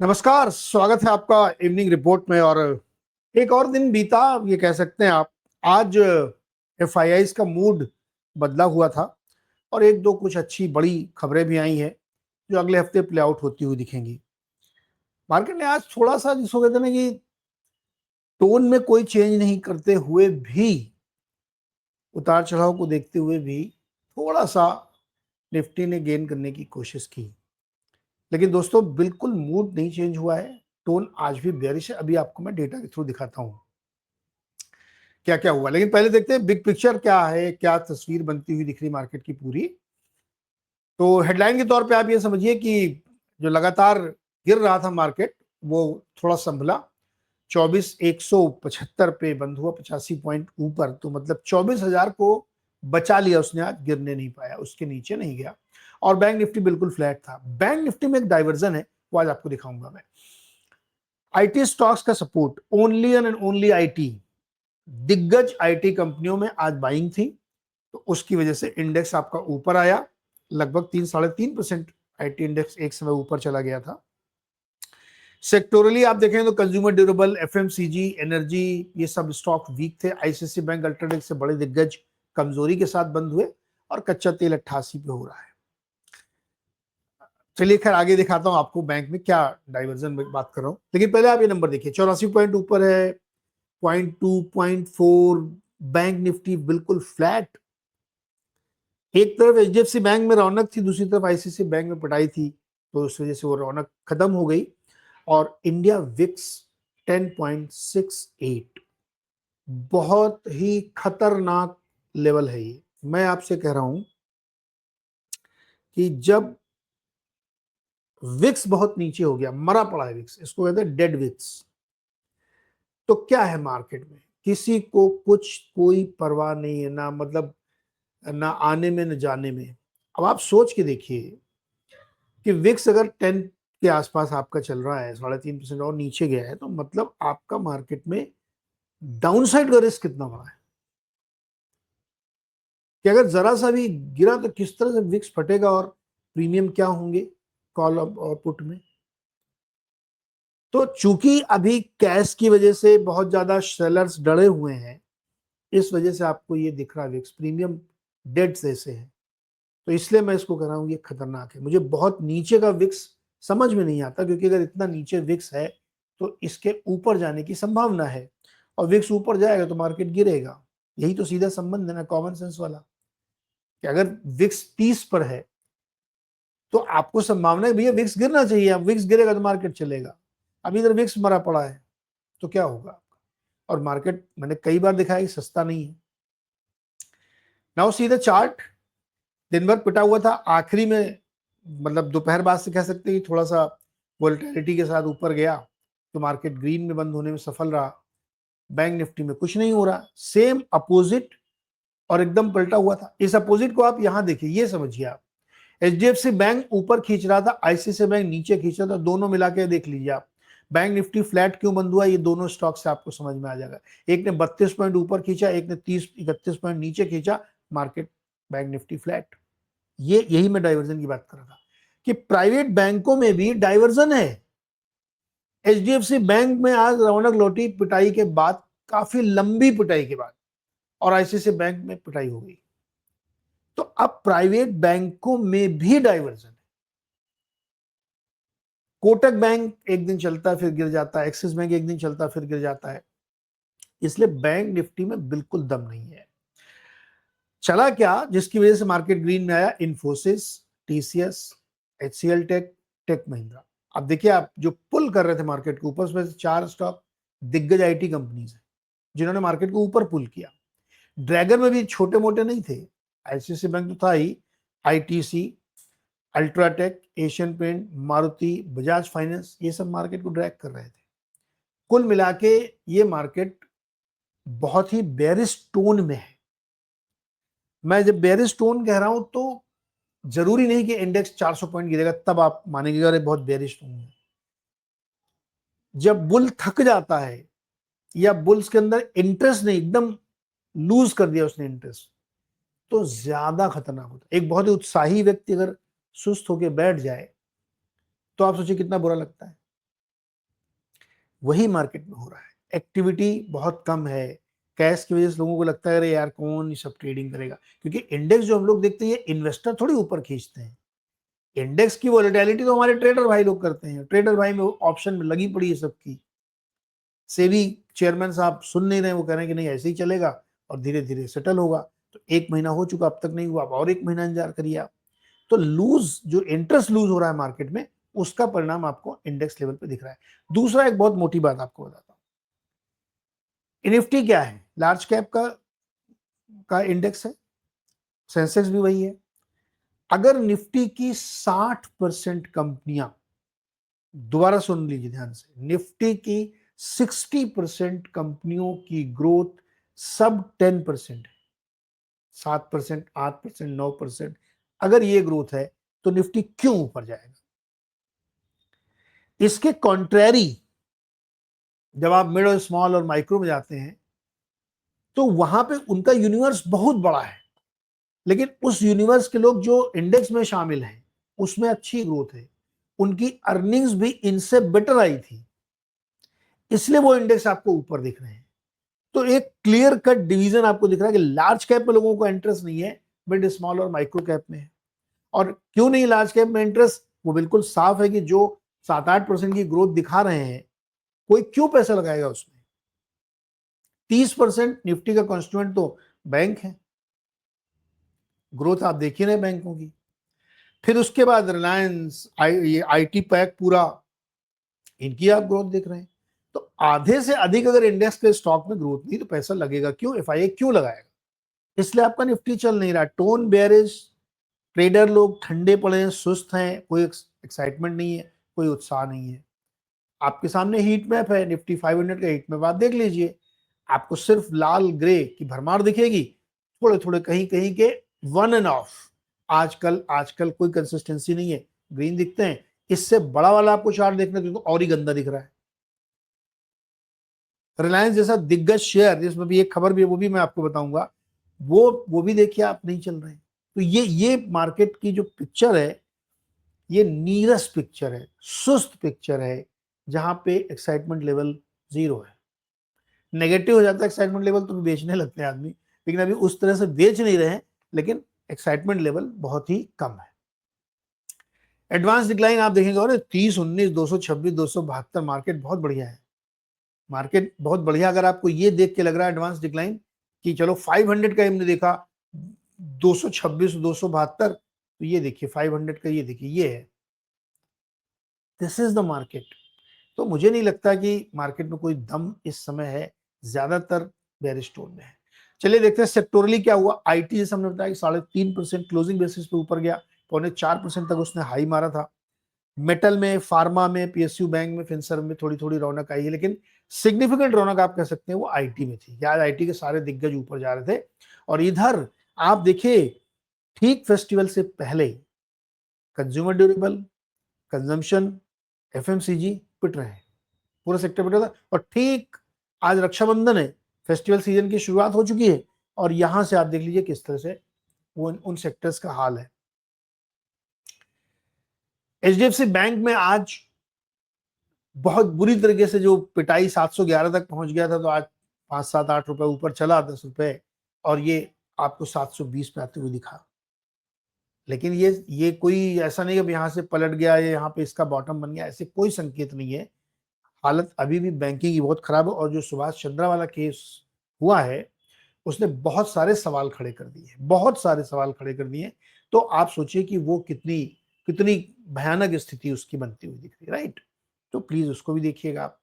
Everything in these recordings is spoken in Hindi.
नमस्कार, स्वागत है आपका इवनिंग रिपोर्ट में। और एक और दिन बीता, ये कह सकते हैं आप। आज एफआईआईज का मूड बदला हुआ था और एक दो कुछ अच्छी बड़ी खबरें भी आई हैं जो अगले हफ्ते प्ले आउट होती हुई दिखेंगी। मार्केट ने आज थोड़ा सा जिसको कहते हैं ना कि टोन में कोई चेंज नहीं करते हुए भी, उतार चढ़ाव को देखते हुए भी थोड़ा सा निफ्टी ने गेन करने की कोशिश की। लेकिन दोस्तों, बिल्कुल मूड नहीं चेंज हुआ है, टोन आज भी बेयरिश है। अभी आपको मैं डेटा के थ्रू दिखाता हूं क्या क्या हुआ। लेकिन पहले देखते हैं बिग पिक्चर क्या है, क्या तस्वीर बनती हुई दिख रही मार्केट की पूरी। तो हेडलाइन के तौर पे आप ये समझिए कि जो लगातार गिर रहा था मार्केट, वो थोड़ा संभला। 24,175 पे बंद हुआ, 85 पॉइंट ऊपर। तो मतलब 24,000 को बचा लिया उसने, आज गिरने नहीं पाया, उसके नीचे नहीं गया। और बैंक निफ्टी बिल्कुल फ्लैट था। बैंक निफ्टी में एक डाइवर्जन है, वो आज आपको दिखाऊंगा मैं। आईटी स्टॉक्स का support, only and only IT. दिग्गज आईटी कंपनियों में आज बाइंग थी, तो उसकी वजह से इंडेक्स आपका ऊपर आया। लगभग 3-3.5% आईटी इंडेक्स एक समय ऊपर चला गया था। सेक्टोरली आप देखें तो कंज्यूमर ड्यूरेबल, एफएमसीजी, एनर्जी, ये सब स्टॉक वीक थे। आईसीआईसी बैंक, अल्ट्राटेक से बड़े दिग्गज कमजोरी के साथ बंद हुए। और कच्चा तेल 88 पे हो रहा है। चलिए खैर, आगे दिखाता हूं आपको बैंक में क्या डाइवर्जन में बात कर रहा हूं। लेकिन पहले आप ये नंबर देखिए, 84 पॉइंट ऊपर है, 0.2, 0.4। बैंक निफ्टी बिल्कुल फ्लैट। एक तरफ एचडीएफसी बैंक में रौनक थी, दूसरी तरफ आईसीआईसी बैंक में पिटाई थी, तो उस वजह से वो रौनक खत्म हो गई। और इंडिया विक्स 10.68, बहुत ही खतरनाक लेवल है ये। मैं आपसे कह रहा हूं कि जब विक्स बहुत नीचे हो गया, मरा पड़ा है विक्स, इसको कहते हैं डेड विक्स, तो क्या है मार्केट में, किसी को कुछ कोई परवाह नहीं है, ना मतलब ना आने में न जाने में। अब आप सोच के देखिए कि विक्स अगर 10 के आसपास आपका चल रहा है, 3.5% और नीचे गया है, तो मतलब आपका मार्केट में डाउनसाइड का रिस्क कितना बड़ा है कि अगर जरा सा भी गिरा तो किस तरह से विक्स फटेगा और प्रीमियम क्या होंगे कॉल और पुट में। तो चूंकि अभी कैश की वजह से बहुत ज्यादा सेलर्स डरे हुए हैं, इस वजह से आपको ये दिख रहा है विक्स प्रीमियम डेड जैसे है। तो इसलिए मैं इसको कह रहा हूं ये खतरनाक है। मुझे बहुत नीचे का विक्स समझ में नहीं आता, क्योंकि अगर इतना नीचे विक्स है तो इसके ऊपर जाने की संभावना है, और विक्स ऊपर जाएगा तो मार्केट गिरेगा। यही तो सीधा संबंध है ना, कॉमन सेंस वाला, कि अगर विक्स 30 पर है तो आपको संभावना है भैया विक्स गिरना चाहिए, अब विक्स गिरेगा तो मार्केट चलेगा। अब इधर विक्स मरा पड़ा है तो क्या होगा। और मार्केट मैंने कई बार दिखाया कि सस्ता नहीं है। Now see the chart. दिन भर पिटा हुआ था, आखिरी में मतलब दोपहर बाद से कह सकते हैं थोड़ा सा वोलेटिलिटी के साथ ऊपर गया, तो मार्केट ग्रीन में बंद होने में सफल रहा। बैंक निफ्टी में कुछ नहीं हो रहा, सेम अपोजिट और एकदम पलटा हुआ था। इस अपोजिट को आप यहां देखिए, ये समझिए आप। एचडीएफसी बैंक ऊपर खींच रहा था, आईसीआईसीआई बैंक नीचे खींच रहा था, दोनों मिला के देख लीजिए आप। बैंक निफ्टी फ्लैट क्यों बंद हुआ, ये दोनों स्टॉक से आपको समझ में आ जाएगा। एक ने 32 पॉइंट ऊपर खींचा, एक ने 30-31 पॉइंट नीचे खींचा, मार्केट बैंक निफ्टी फ्लैट। ये यही मैं डाइवर्जन की बात कर रहा था कि प्राइवेट बैंकों में भी डाइवर्जन है। एचडीएफसी बैंक में आज रौनक लौटी पिटाई के बाद, काफी लंबी पिटाई के बाद, और आईसीआईसीआई बैंक में पिटाई हो गई। तो अब प्राइवेट बैंकों में भी डाइवर्जन है। कोटक बैंक एक दिन चलता है फिर गिर जाता है, एक्सिस बैंक एक दिन चलता है फिर गिर जाता है। इसलिए बैंक निफ्टी में बिल्कुल दम नहीं है। चला क्या जिसकी वजह से मार्केट ग्रीन में आया, इन्फोसिस, टीसीएस, एचसीएल टेक, टेक महिंद्रा। अब देखिए, आप जो पुल कर रहे थे मार्केट को ऊपर, उसमें से 4 स्टॉक दिग्गज आईटी कंपनीज है जिन्होंने मार्केट को ऊपर पुल किया। ड्रैगन में भी छोटे मोटे नहीं थे, आईसीआईसी बैंक तो था ही, ITC, UltraTech, Asian paint, Maruti, Bajaj finance, ये सब मार्केट को ड्रैग कर रहे थे। कुल मिला के ये मार्केट बहुत ही बेरिश टोन में है। मैं जब बेरिश टोन कह रहा हूं तो जरूरी नहीं कि इंडेक्स 400 पॉइंट गिरेगा तब आप मानेंगे अरे बहुत बेरिश टोन है। जब बुल थक जाता है या बुल्स के अंदर इंटरेस्ट नहीं, एकदम लूज कर दिया उसने इंटरेस्ट, तो ज्यादा खतरनाक होता है। एक बहुत ही उत्साही व्यक्ति अगर सुस्त होकर बैठ जाए तो आप सोचिए कितना बुरा लगता है। वही मार्केट में हो रहा है। एक्टिविटी बहुत कम है, कैश की वजह से लोगों को लगता है अरे यार कौन ये सब ट्रेडिंग करेगा, क्योंकि इंडेक्स जो हम लोग देखते हैं ये इन्वेस्टर थोड़ी ऊपर खींचते हैं। इंडेक्स की वॉलेटिलिटी तो हमारे ट्रेडर भाई लोग करते हैं। ट्रेडर भाई में ऑप्शन में लगी पड़ी है सबकी। सेबी चेयरमैन साहब सुन नहीं रहे, वो कह रहे हैं कि नहीं ऐसे ही चलेगा और धीरे धीरे सेटल होगा। तो 1 महीना हो चुका, अब तक नहीं हुआ, अब और 1 महीना इंतजार करिए आप। तो लूज जो इंटरेस्ट लूज हो रहा है मार्केट में, उसका परिणाम आपको इंडेक्स लेवल पे दिख रहा है। दूसरा एक बहुत मोटी बात आपको बताता हूं, निफ्टी क्या है, लार्ज कैप का इंडेक्स है, सेंसेक्स भी वही है। अगर निफ्टी की 60% कंपनियां, दोबारा सुन लीजिए ध्यान से, निफ्टी की 60% कंपनियों की ग्रोथ सब 10% है, 7%, 8%, 9%, अगर ये ग्रोथ है तो निफ्टी क्यों ऊपर जाएगा? इसके कॉन्ट्रेरी जब आप मिड और स्मॉल और माइक्रो में जाते हैं तो वहां पे उनका यूनिवर्स बहुत बड़ा है, लेकिन उस यूनिवर्स के लोग जो इंडेक्स में शामिल हैं उसमें अच्छी ग्रोथ है, उनकी अर्निंग्स भी इनसे बेटर आई थी, इसलिए वो इंडेक्स आपको ऊपर दिख रहे हैं। तो एक क्लियर कट डिवीजन आपको दिख रहा है कि लार्ज कैप में लोगों को इंटरेस्ट नहीं है, मिड स्मॉल और माइक्रो कैप में है। और क्यों नहीं लार्ज कैप में इंटरेस्ट, वो बिल्कुल साफ है कि जो 7-8% की ग्रोथ दिखा रहे हैं, कोई क्यों पैसा लगाएगा उसमें? 30% निफ्टी का कॉन्स्टिट्यूएंट तो बैंक है, ग्रोथ आप देख ही रहे बैंकों की। फिर उसके बाद रिलायंस, ये आईटी पैक पूरा, इनकी आप ग्रोथ देख रहे हैं। तो आधे से अधिक अगर इंडेक्स के स्टॉक में ग्रोथ नहीं तो पैसा लगेगा क्यों, एफआईए क्यों लगाएगा? इसलिए आपका निफ्टी चल नहीं रहा, टोन बेयरिश, ट्रेडर लोग ठंडे पड़े हैं, सुस्त हैं, कोई एक्साइटमेंट नहीं है, कोई उत्साह नहीं है। आपके सामने हीट मैप है, निफ्टी 500 का हीट मैप आप देख लीजिए, आपको सिर्फ लाल ग्रे की भरमार दिखेगी, थोड़े थोड़े कहीं कहीं के वन एंड ऑफ, आजकल आजकल कोई कंसिस्टेंसी नहीं है, ग्रीन दिखते हैं। इससे बड़ा वाला आपको चार्ट देखने को तो और ही गंदा दिख रहा है। रिलायंस जैसा दिग्गज शेयर जिसमें भी एक खबर भी है, वो भी मैं आपको बताऊंगा, वो भी देखिए आप नहीं चल रहे हैं। तो ये मार्केट की जो पिक्चर है, ये नीरस पिक्चर है, सुस्त पिक्चर है, जहां पे एक्साइटमेंट लेवल जीरो है। नेगेटिव हो जाता है एक्साइटमेंट लेवल तो बेचने लगते हैं आदमी, लेकिन अभी उस तरह से बेच नहीं रहे हैं, लेकिन एक्साइटमेंट लेवल बहुत ही कम है। एडवांस डिक्लाइन आप देखेंगे और 30, 19, 226, 272, मार्केट बहुत बढ़िया है, मार्केट बहुत बढ़िया। अगर आपको ये देख के लग रहा है एडवांस डिक्लाइन कि चलो 500 का हमने देखा, 226, 272, तो ये देखिए 500 का, ये देखिए ये है, दिस इज द मार्केट। तो मुझे नहीं लगता कि मार्केट में कोई दम इस समय है, ज्यादातर बेयरिश टोन में है। चलिए देखते हैं सेक्टोरली क्या हुआ। आईटी जैसे हमने बताया कि 3.5% क्लोजिंग बेसिस पे ऊपर गया, 3.25% तक उसने हाई मारा था। मेटल में, फार्मा में, पीएसयू बैंक में, फिनसर्व में थोड़ी थोड़ी रौनक आई है, लेकिन सिग्निफिकेंट रौनक आप कह सकते हैं वो आईटी में थी। आज आईटी के सारे दिग्गज ऊपर जा रहे थे। और इधर आप देखिए, ठीक फेस्टिवल से पहले कंज्यूमर ड्यूरेबल, कंजम्पशन, एफएमसीजी पिट रहे हैं, पूरा सेक्टर पिटा था। और ठीक आज रक्षाबंधन है, फेस्टिवल सीजन की शुरुआत हो चुकी है, और यहां से आप देख लीजिए किस तरह से वो उन सेक्टर्स का हाल है। एचडीएफसी बैंक में आज बहुत बुरी तरीके से जो पिटाई, 711 तक पहुंच गया था, तो आज 5, 7, 8 रुपए ऊपर चला, 10 रुपए, और ये आपको 720 पे आते हुए दिखा। लेकिन ये कोई ऐसा नहीं कि यहाँ से पलट गया, ये यहाँ पे इसका बॉटम बन गया, ऐसे कोई संकेत नहीं है। हालत अभी भी बैंकिंग की बहुत खराब है, और जो सुभाष चंद्रा वाला केस हुआ है उसने बहुत सारे सवाल खड़े कर दिए, बहुत सारे सवाल खड़े कर दिए। तो आप सोचिए कि वो कितनी कितनी भयानक स्थिति उसकी बनती हुई दिख रही है, राइट? तो प्लीज उसको भी देखिएगा आप।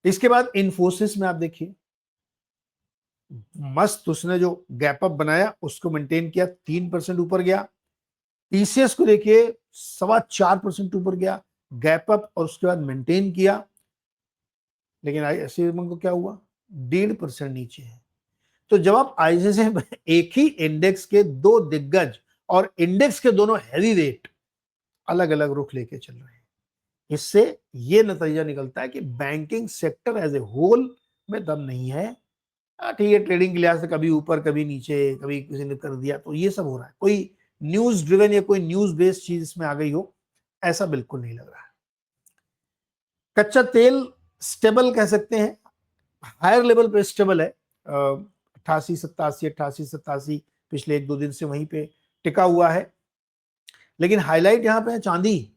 इसके बाद इन्फोसिस में आप देखिए, मस्त उसने जो गैप अप बनाया उसको मेंटेन किया, 3% ऊपर गया। टीसीएस को देखिए 4.25% ऊपर गया, गैप अप और उसके बाद मेंटेन किया। लेकिन आईसीआईसीआई को क्या हुआ, 1.5% नीचे है। तो जब आप आईसीआईसीआई एक ही इंडेक्स के दो दिग्गज और इंडेक्स के दोनों हैवी वेट अलग अलग रुख लेके चल रहे हैं, इससे ये नतीजा निकलता है कि banking sector as a whole में दम नहीं है। ठीक है, ट्रेडिंग के लिहाज से कभी ऊपर कभी नीचे, कभी किसी ने कर दिया, तो ये सब हो रहा है। कोई न्यूज ड्रिवन या कोई न्यूज बेस्ड चीज इसमें आ गई हो, ऐसा बिल्कुल नहीं लग रहा है। कच्चा तेल स्टेबल कह सकते हैं, हायर लेवल पे स्टेबल है, 88 87 पिछले 1-2 दिन से वहीं पे टिका हुआ है। लेकिन हाईलाइट यहाँ पे है चांदी।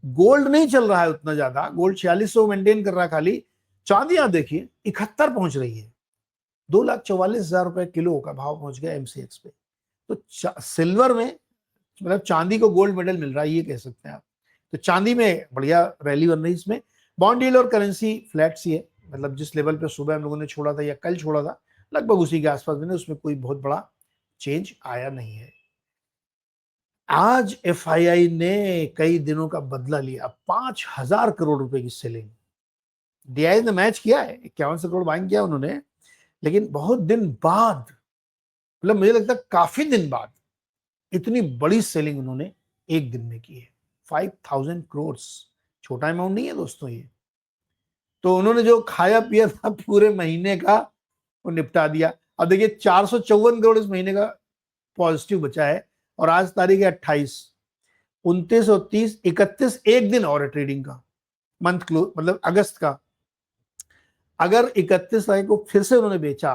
गोल्ड नहीं चल रहा है उतना ज्यादा, गोल्ड 4600 मेंटेन कर रहा है खाली। चांदी आप देखिए 71 पहुंच रही है, 2,44,000 रुपए किलो का भाव पहुंच गया एमसीएक्स पे। तो सिल्वर में, मतलब चांदी को गोल्ड मेडल मिल रहा है, ये कह सकते हैं आप। तो चांदी में बढ़िया रैली बन रही है इसमें। बॉन्ड यील्ड और करेंसी फ्लैट सी है, मतलब जिस लेवल पे सुबह हम लोगों ने छोड़ा था या कल छोड़ा था, लगभग उसी के आसपास में, उसमें कोई बहुत बड़ा चेंज आया नहीं है। आज एफआईआई ने कई दिनों का बदला लिया, 5,000 करोड़ रुपए की सेलिंग। डीआई ने मैच किया है, 51 करोड़ बाइंग किया उन्होंने, लेकिन बहुत दिन बाद, मतलब मुझे लगता है काफी दिन बाद इतनी बड़ी सेलिंग उन्होंने एक दिन में की है। 5,000 करोड़ छोटा अमाउंट नहीं है दोस्तों ये। तो उन्होंने जो खाया पिया था पूरे महीने का वो निपटा दिया। अब देखिए 454 करोड़ इस महीने का पॉजिटिव बचा है, और आज तारीख है 28, 29 और 30, 31 एक दिन और है ट्रेडिंग का, मंथ क्लोज मतलब अगस्त का। अगर 31 तारीख को फिर से उन्होंने बेचा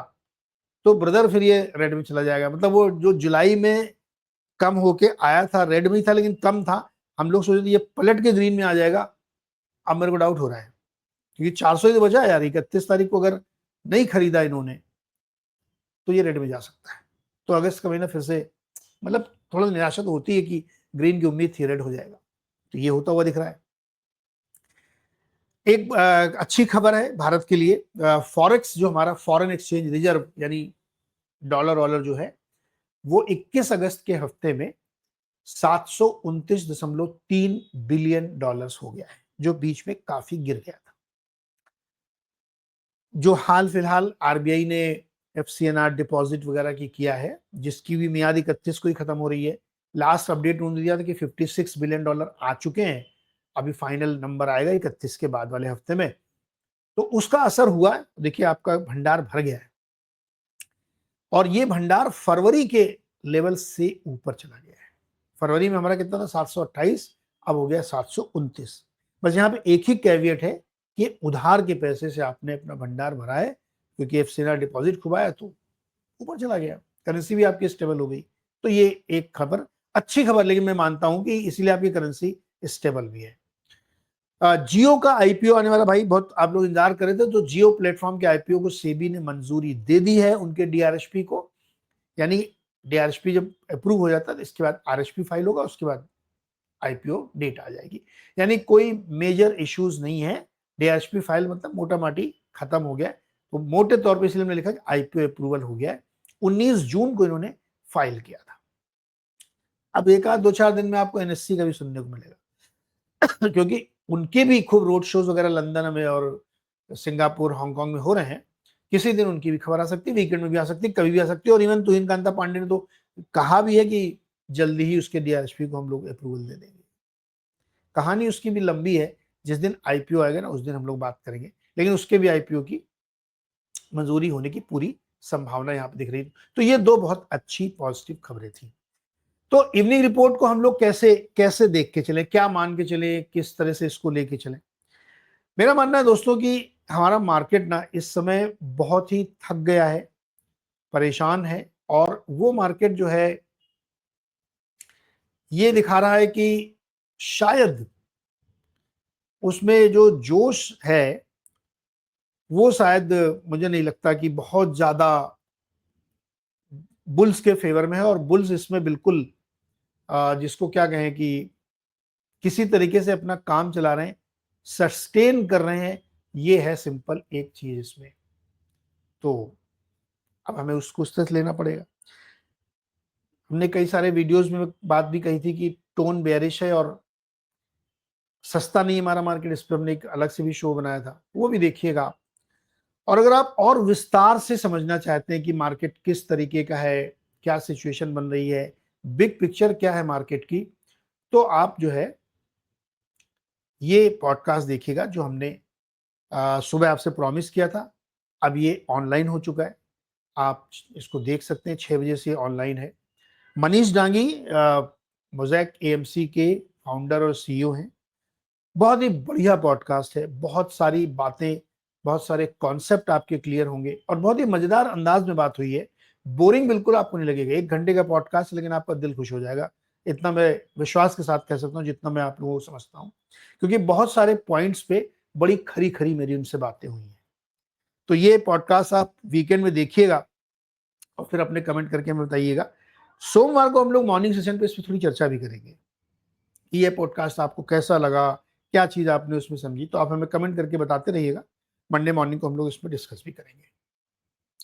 तो ब्रदर फिर ये रेड में चला जाएगा। मतलब वो जो जुलाई में कम होके आया था, रेड में ही था लेकिन कम था, हम लोग सोचे थे ये पलट के ग्रीन में आ जाएगा। अब मेरे को डाउट हो रहा है, क्योंकि 400 ही तो बचा है यार। 31 तारीख को अगर नहीं खरीदा इन्होंने तो ये रेड में जा सकता है। तो अगस्त का महीना फिर से, मतलब थोड़ा निराशा तो होती है कि ग्रीन की उम्मीद थी रेड हो जाएगा, तो ये होता हुआ दिख रहा है। एक अच्छी खबर है भारत के लिए, फॉरेक्स जो हमारा फॉरेन एक्सचेंज रिजर्व यानी डॉलर वॉलर जो है, वो 21 अगस्त के हफ्ते में 729.3 बिलियन डॉलर्स हो गया है, जो बीच में काफी गिर गया था। जो हाल फिलहाल आरबीआई ने एफसीएनआर डिपॉजिट वगैरह की किया है, जिसकी भी मियाद 31 को ही खत्म हो रही है। लास्ट अपडेट उन्होंने दिया था कि 56 बिलियन डॉलर आ चुके हैं। अभी फाइनल नंबर आएगा 31 के बाद वाले हफ्ते में, तो उसका असर हुआ है। देखिए आपका भंडार भर गया है, और ये भंडार फरवरी के लेवल से ऊपर चला गया है। फरवरी में हमारा कितना था, 728, अब हो गया 729। बस यहाँ पे एक ही कैविएट है कि उधार के पैसे से आपने अपना भंडार भरा है, क्योंकि एफसीआर डिपॉजिट खुबाया तो ऊपर चला गया, करेंसी भी आपकी स्टेबल हो गई। तो ये एक खबर, अच्छी खबर, लेकिन मैं मानता हूं कि इसीलिए आपकी करेंसी स्टेबल भी है। जियो का आईपीओ आने वाला, भाई बहुत आप लोग इंतजार कर रहे थे, तो जियो प्लेटफॉर्म के आईपीओ को सेबी ने मंजूरी दे दी है उनके डीआरएसपी को। यानी डीआरएसपी जब अप्रूव हो जाता है तो इसके बाद आरएसपी फाइल होगा, उसके बाद आईपीओ डेट आ जाएगी। यानी कोई मेजर इश्यूज नहीं है, डीआरएसपी फाइल मतलब मोटा माटी खत्म हो गया। तो मोटे तौर पे इसलिए हमने लिखा कि आईपीओ अप्रूवल हो गया है। 19 जून को इन्होंने फाइल किया था। अब एक आध 2-4 दिन में आपको एनएससी का भी सुनने को मिलेगा क्योंकि उनके भी खूब रोड शोज वगैरह लंदन में और सिंगापुर हांगकांग में हो रहे हैं। किसी दिन उनकी भी खबर आ सकती है, वीकेंड में भी आ सकती है, कभी भी आ सकती है। और इवन तुहिन कांता पांडे ने तो कहा भी है कि जल्दी ही उसके डीआरएसपी को हम लोग अप्रूवल दे देंगे। कहानी उसकी भी लंबी है, जिस दिन आईपीओ आएगा ना उस दिन हम लोग बात करेंगे, लेकिन उसके भी आईपीओ की मंजूरी होने की पूरी संभावना यहाँ पे दिख रही है। तो ये दो बहुत अच्छी पॉजिटिव खबरें थी। तो इवनिंग रिपोर्ट को हम लोग कैसे कैसे देख के चले, क्या मान के चले, किस तरह से इसको लेके चले। मेरा मानना है दोस्तों कि हमारा मार्केट ना इस समय बहुत ही थक गया है, परेशान है, और वो मार्केट जो है ये दिखा रहा है कि शायद उसमें जो जोश है वो शायद मुझे नहीं लगता कि बहुत ज्यादा बुल्स के फेवर में है। और बुल्स इसमें बिल्कुल जिसको क्या कहें कि किसी तरीके से अपना काम चला रहे हैं, सस्टेन कर रहे हैं। ये है सिंपल एक चीज इसमें। तो अब हमें उसको उस तरह से लेना पड़ेगा। हमने कई सारे वीडियोस में बात भी कही थी कि टोन बेयरिश है और सस्ता नहीं हमारा मार्केट। इस पर हमने एक अलग से भी शो बनाया था, वो भी देखिएगा आप। और अगर आप और विस्तार से समझना चाहते हैं कि मार्केट किस तरीके का है, क्या सिचुएशन बन रही है, बिग पिक्चर क्या है मार्केट की, तो आप जो है ये पॉडकास्ट देखिएगा जो हमने सुबह आपसे प्रॉमिस किया था। अब ये ऑनलाइन हो चुका है, आप इसको देख सकते हैं। 6 बजे से ऑनलाइन है। मनीष डांगी मोज़ेक एएमसी के फाउंडर और सीईओ हैं। बहुत ही बढ़िया पॉडकास्ट है, बहुत सारी बातें, बहुत सारे कॉन्सेप्ट आपके क्लियर होंगे और बहुत ही मजेदार अंदाज में बात हुई है। बोरिंग बिल्कुल आपको नहीं लगेगा, 1 घंटे का पॉडकास्ट, लेकिन आपका दिल खुश हो जाएगा, इतना मैं विश्वास के साथ कह सकता हूँ, जितना मैं आप लोगों को समझता हूँ, क्योंकि बहुत सारे पॉइंट्स पे बड़ी खरी खरी मेरी उनसे बातें हुई हैं। तो ये पॉडकास्ट आप वीकेंड में देखिएगा और फिर अपने कमेंट करके हमें बताइएगा। सोमवार को हम लोग मॉर्निंग सेशन पे इस पर थोड़ी चर्चा भी करेंगे कि ये पॉडकास्ट आपको कैसा लगा, क्या चीज़ आपने उसमें समझी, तो आप हमें कमेंट करके बताते रहिएगा। मंडे मॉर्निंग को हम लोग इस पर डिस्कस भी करेंगे।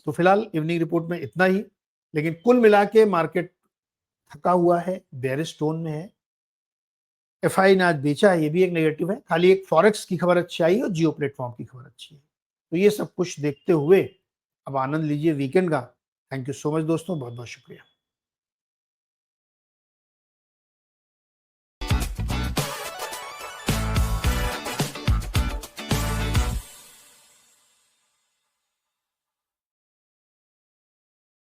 तो फिलहाल इवनिंग रिपोर्ट में इतना ही, लेकिन कुल मिला के मार्केट थका हुआ है, बेयरिश टोन में है। एफआई ने आज बेचा है, ये भी एक नेगेटिव है। खाली एक फॉरेक्स की खबर अच्छी आई और जियो प्लेटफॉर्म की खबर अच्छी है। तो ये सब कुछ देखते हुए अब आनंद लीजिए वीकेंड का। थैंक यू सो मच दोस्तों, बहुत बहुत शुक्रिया।